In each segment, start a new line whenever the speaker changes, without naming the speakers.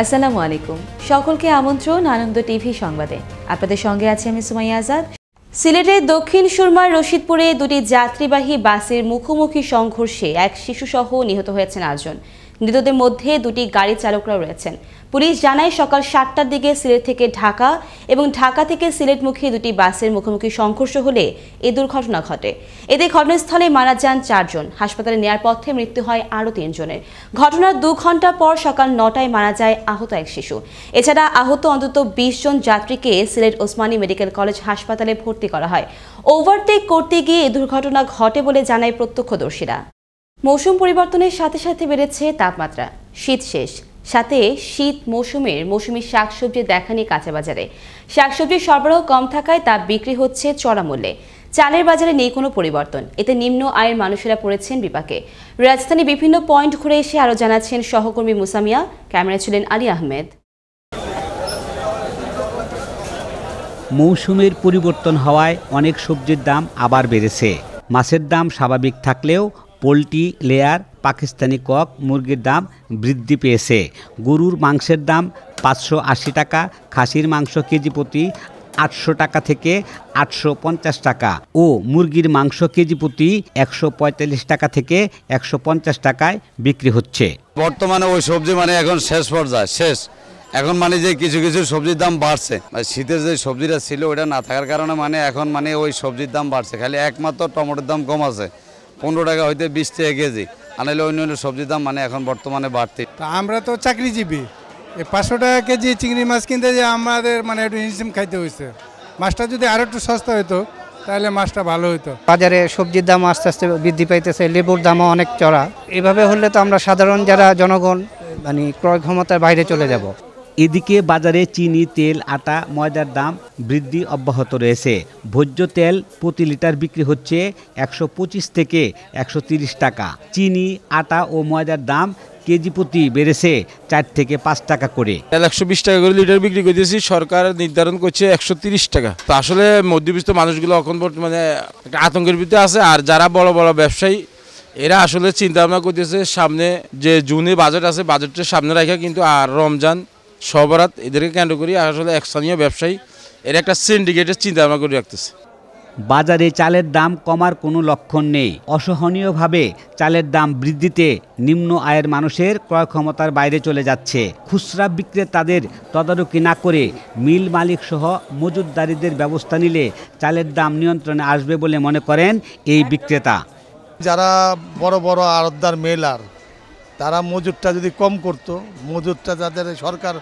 আসসালামু আলাইকুম। সকলকে আমন্ত্রণ আনন্দ টিভি সংবাদে। আপনাদের সঙ্গে আছি আমি সুমাইয়া আজাদ। সিলেটের দক্ষিণ সুরমার রশিদপুরে দুটি যাত্রীবাহী বাসের মুখোমুখি সংঘর্ষে এক শিশুসহ নিহত হয়েছেন 8 জন। নিহতদের মধ্যে দুটি গাড়ি চালকরাও রয়েছেন। পুলিশ জানায় সকাল 7টার দিকে সিলেট থেকে ঢাকা এবং ঢাকা থেকে সিলেটমুখী দুটি বাসের মুখোমুখি সংঘর্ষ হলে এই দুর্ঘটনা ঘটে। এতে ঘটনাস্থলে মারা যান 4 জন। হাসপাতালে নেয়ার পথে মৃত্যু হয় আরও 3 জনের। ঘটনার 2 ঘন্টা পর সকাল 9টায় মারা যায় আহত এক শিশু। এছাড়া আহত অন্তত 20 জন যাত্রীকে সিলেট ওসমানী মেডিকেল কলেজ হাসপাতালে ভর্তি করা হয়। ওভারটেক করতে গিয়ে এই দুর্ঘটনা ঘটে বলে জানায় প্রত্যক্ষদর্শীরা। মৌসুম পরিবর্তনের সাথে সাথে বেড়েছে তাপমাত্রা। শীত শেষ, সাথে শীত মৌসুমি শাকসবজি দেখা নেই কাঁচা বাজারে। শাকসবজির সরবরাহ কম থাকায় তা বিক্রি হচ্ছে চড়া মূল্যে। চালের বাজারে নেই কোনো পরিবর্তন। এতে নিম্ন আয়ের মানুষেরা পড়েছেন বিপাকে। রাজধানী বিভিন্ন পয়েন্ট ঘুরে এসে আরও জানাচ্ছেন সহকর্মী মুসামিয়া। ক্যামেরায় ছিলেন আলী আহমেদ।
মৌসুমের পরিবর্তন হওয়ায় অনেক সবজির দাম আবার বেড়েছে। মাছের দাম স্বাভাবিক থাকলেও পোলট্রি, লেয়ার, পাকিস্তানি কক মুরগির দাম বৃদ্ধি পেয়েছে। গরুর মাংসের দাম 580 টাকা, খাসির মাংস কেজি প্রতি 800 টাকা থেকে 850 টাকা ও মুরগির মাংস কেজি প্রতি 145 টাকা থেকে 150 টাকায় বিক্রি হচ্ছে।
বর্তমানে ওই সবজি এখন শেষ পর্যায়ে শেষ। এখন যে কিছু কিছু সবজির দাম বাড়ছে। শীতের যে সবজিটা ছিল ওটা না থাকার কারণে এখন ওই সবজির দাম বাড়ছে। খালি একমাত্র টমেটোর দাম কম আছে, 15 টাকা হইতে 20 টাকা কেজি। আনাইলে অন্য সবজির দাম এখন বর্তমানে বাড়তি।
আমরা তো চাকরিজীবী, 500 টাকা কেজি চিংড়ি মাছ কিনতে যে আমাদের একটু হিমশিম খাইতে হয়েছে। মাছটা যদি আরো একটু সস্তা হতো তাহলে মাছটা ভালো হতো।
বাজারে সবজির দাম আস্তে আস্তে বৃদ্ধি পাইতেছে, লেবুর দামও অনেক চড়া। এভাবে হলে তো আমরা সাধারণ যারা জনগণ ক্রয় ক্ষমতার বাইরে চলে যাব।
এদিকে বাজারে চিনি, তেল, আটা, ময়দার দাম বৃদ্ধি অব্যাহত রয়েছে। ভোজ্য তেল প্রতি লিটার বিক্রি হচ্ছে 125 থেকে 130 টাকা। চিনি, আটা ও ময়দার দাম কেজি প্রতি বেড়েছে 4 থেকে 5 টাকা করে।
120 টাকা করে লিটার বিক্রি করতেছি, সরকার নির্ধারণ করছে 130 টাকা। তো আসলে মধ্যবিত্ত মানুষগুলো এখন বর্তমানে একটা আতঙ্কের ভিতরে আছে। আর যারা বড় বড় ব্যবসায়ী এরা আসলে চিন্তা ভাবনা করতেছে সামনে যে জুনে বাজেট আছে, বাজেটের সামনে রাখা কিন্তু আর রমজান, সবরাত এদেরকে কেন্দ্র করি আসলে স্থানীয় ব্যবসায়ী এর একটা সিন্ডিকেটের চিন্তা ভাবনা করে রাখতেছে।
বাজারে চালের দাম কমার কোনো লক্ষণ নেই। অসহনীয়ভাবে চালের দাম বৃদ্ধিতে নিম্ন আয়ের মানুষের ক্রয় ক্ষমতার বাইরে চলে যাচ্ছে। খুচরা বিক্রেতাদের তদারকি না করে মিল মালিক সহ মজুতদারিদের ব্যবস্থা নিলে চালের দাম নিয়ন্ত্রণে আসবে বলে মনে করেন এই বিক্রেতা।
যারা বড় বড় আড়তদার মেলার তারা মজুরটা যদি কম করতো, মজুরটা যাদের সরকার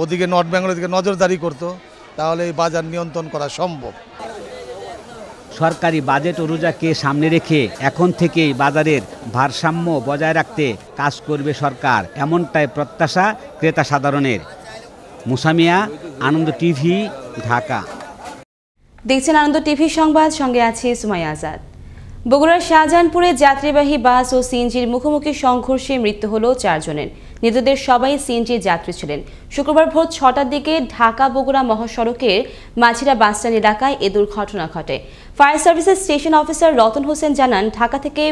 ওদিকে নর্থ বেঙ্গলের দিকে নজরদারি করতো, তাহলে এই বাজার নিয়ন্ত্রণ করা সম্ভব।
সরকারি বাজেট ও রোজাকে সামনে রেখে এখন থেকেই বাজারের ভারসাম্য বজায় রাখতে কাজ করবে সরকার, এমনটাই প্রত্যাশা ক্রেতা সাধারণের। মুসামিয়া, আনন্দ টিভি, ঢাকা।
দেখছেন আনন্দ টিভি সংবাদ, সঙ্গে আছি সুমাইয়া আজাদ। বগুড়ার শাহজাহানপুরে যাত্রীবাহী বাস ও সিএনজির মুখোমুখি সংঘর্ষে মৃত্যু হল 4 জনের। নিহতদের সবাই সিএনজির যাত্রী ছিলেন। শুক্রবার ভোর 6টার দিকে ঢাকা বগুড়া মহাসড়কের মাঝিরা বাসস্ট্যান্ড এলাকায় এ দুর্ঘটনা ঘটে। ফায়ার সার্ভিসের স্টেশন অফিসার রতন হোসেন জানান, ঢাকা থেকে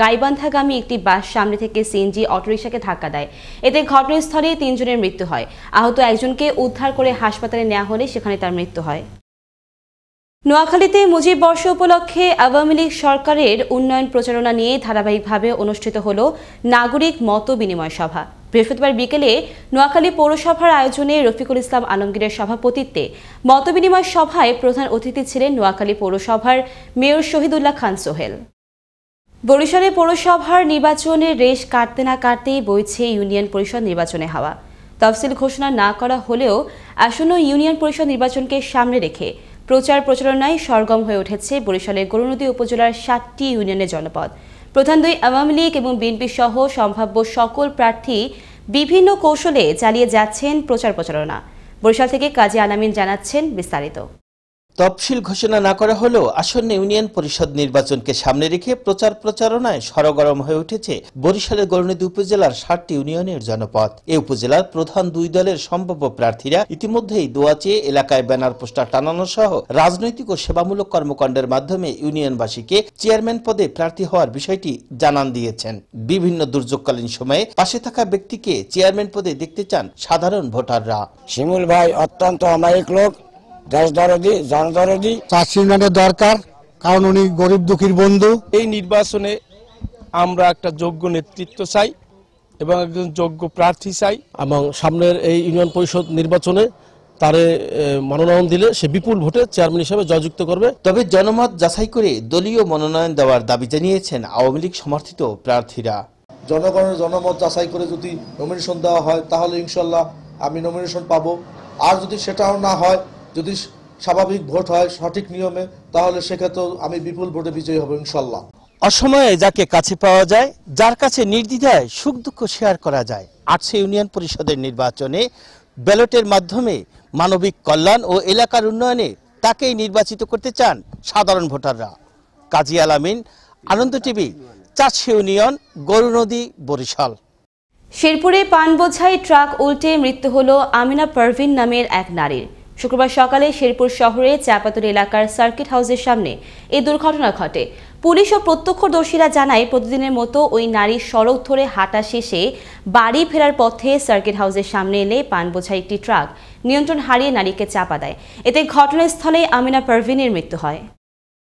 গাইবান্ধাগামী একটি বাস সামনে থেকে সিএনজি অটোরিকশাকে ধাক্কা দেয়। এতে ঘটনাস্থলে 3 জনের মৃত্যু হয়। আহত একজনকে উদ্ধার করে হাসপাতালে নেওয়া হলে সেখানে তার মৃত্যু হয়। নোয়াখালীতে মুজিব বর্ষ উপলক্ষে আওয়ামী লীগ সরকারের উন্নয়ন প্রচারণা নিয়ে ধারাবাহিকভাবে অনুষ্ঠিত হল নাগরিক মত বিনিময় সভা। বৃহস্পতিবার বিকেলে নোয়াখালী পৌরসভার আয়োজনে রফিকুল ইসলাম আলমগীরের সভাপতিত্বে মত বিনিময় সভায় প্রধান অতিথি ছিলেন নোয়াখালী পৌরসভার মেয়র শহীদুল্লাহ খান সোহেল। বরিশালে পৌরসভার নির্বাচনের রেশ কাটতে না কাটতেই বইছে ইউনিয়ন পরিষদ নির্বাচনে হাওয়া। তফসিল ঘোষণা না করা হলেও আসন্ন ইউনিয়ন পরিষদ নির্বাচনকে সামনে রেখে প্রচারণায় সরগম হয়ে উঠেছে বরিশালের গরুনদী উপজেলার 7টি ইউনিয়নের জনপদ। প্রধান 2 আওয়ামী লীগ এবং বিএনপি সহ সম্ভাব্য সকল প্রার্থী বিভিন্ন কৌশলে চালিয়ে যাচ্ছেন প্রচারণা। বরিশাল থেকে কাজী আলামিন জানাচ্ছেন বিস্তারিত।
তফসিল ঘোষণা না করা হলেও আসন্ন ইউনিয়ন পরিষদ নির্বাচনকে সামনে রেখে প্রচারণায় সরগরম হয়ে উঠেছে বরিশালের গৌরনদী উপজেলার 7টি ইউনিয়নের জনপদ। এই উপজেলার প্রধান দুই দলের সম্ভাব্য প্রার্থীরা ইতিমধ্যেই দোয়া চেয়ে এলাকায় ব্যানার পোস্টার টানানো সহ রাজনৈতিক ও সেবামূলক কর্মকাণ্ডের মাধ্যমে ইউনিয়নবাসীকে চেয়ারম্যান পদে প্রার্থী হওয়ার বিষয়টি জানান দিয়েছেন। বিভিন্ন দুর্যোগকালীন সময়ে পাশে থাকা ব্যক্তিকে চেয়ারম্যান পদে দেখতে চান সাধারণ ভোটাররা।
শিমুল ভাই অত্যন্ত অমায়িক লোক, দেশদরদি, জনদরদি।
চেয়ারম্যানের দরকার, কারণ উনি গরিব দুঃখীর বন্ধু।
এই নির্বাচনে আমরা একটা যোগ্য নেতৃত্ব চাই এবং একজন যোগ্য প্রার্থী চাই, এবং সামনের এই ইউনিয়ন পরিষদ নির্বাচনে তারে মনোনয়ন দিলে সে বিপুল ভোটে চেয়ারম্যান হিসেবে জয়যুক্ত করবে।
তবে জনমত যাচাই করে দলীয় মনোনয়ন দেওয়ার দাবি জানিয়েছেন আওয়ামী লীগ সমর্থিত প্রার্থীরা।
জনগণের জনমত যাচাই করে যদি নমিনেশন দেওয়া হয় তাহলে ইনশাল্লাহ আমি নমিনেশন পাবো। আর যদি সেটাও না হয়, যদি স্বাভাবিক ভোট হয় সঠিক নিয়মে, তাহলে সেক্ষেত্রেও আমি বিপুল ভোটে বিজয়ী হব ইনশাল্লাহ।
অসময়ে যাকে কাছে পাওয়া যায়, যার কাছে নির্দ্বিধায় সুখ দুঃখ শেয়ার করা যায়, 8 ইউনিয়ন পরিষদের নির্বাচনে ব্যালটের মাধ্যমে মানবিক কল্যাণ ও এলাকার উন্নয়নে তাকেই নির্বাচিত করতে চান সাধারণ ভোটাররা। কাজী আলামিন, আনন্দ টিভি, 4 ইউনিয়ন, গৌরনদী, বরিশাল।
শেরপুরে পান বোঝাই ট্রাক উল্টে মৃত্যু হলো আমিনা পারভিন নামের এক নারীর। শুক্রবার সকালে শেরপুর শহরে চাপাতুর এলাকার সার্কিট হাউসের সামনে এই দুর্ঘটনা ঘটে। পুলিশ ও প্রত্যক্ষদর্শীরা জানায়, প্রতিদিনের মতো ওই নারী সড়ক ধরে হাঁটা শেষে বাড়ি ফেরার পথে সার্কিট হাউসের সামনে এলে পান বোঝাই একটি ট্রাক নিয়ন্ত্রণ হারিয়ে নারীকে চাপা দেয়। এতে ঘটনাস্থলে আমিনা পারভিনের মৃত্যু হয়।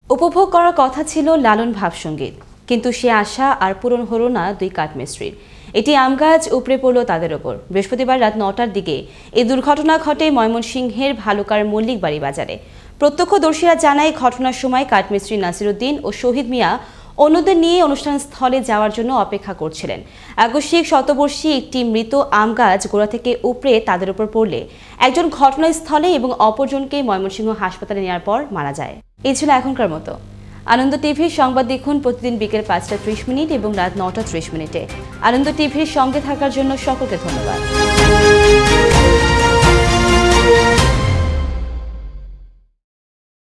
উপভোগ করার কথা ছিল লালন ভাবসঙ্গীত, কিন্তু সে আশা আর পূরণ হলো না দুই কাঠমিস্ত্রির। এটি আমগাছ উপড়ে পড়ল তাদের ওপর। বৃহস্পতিবার রাত 9টার দিকে এই দুর্ঘটনা ঘটে ময়মনসিংহের ভালুকার মল্লিক বাড়ি বাজারে। প্রত্যক্ষদর্শীরা জানায়, ঘটনার সময় কাঠমিস্ত্রি নাসিরউদ্দিন ও শহীদ মিয়া অন্যদের নিয়ে অনুষ্ঠান স্থলে যাওয়ার জন্য অপেক্ষা করছিলেন। আকস্মিক শতবর্ষী একটি মৃত আম গাছ গোড়া থেকে উপড়ে তাদের উপর পড়লে একজন ঘটনাস্থলে এবং অপরজনকে ময়মনসিংহ হাসপাতালে নেওয়ার পর মারা যায়। এই ছিল এখনকার মতো। আনন্দ টিভির সংবাদ দেখুন প্রতিদিন বিকেল 5টা 30 এবং রাত 9টা 30। আনন্দ টিভির সঙ্গে থাকার জন্য সকলকে ধন্যবাদ।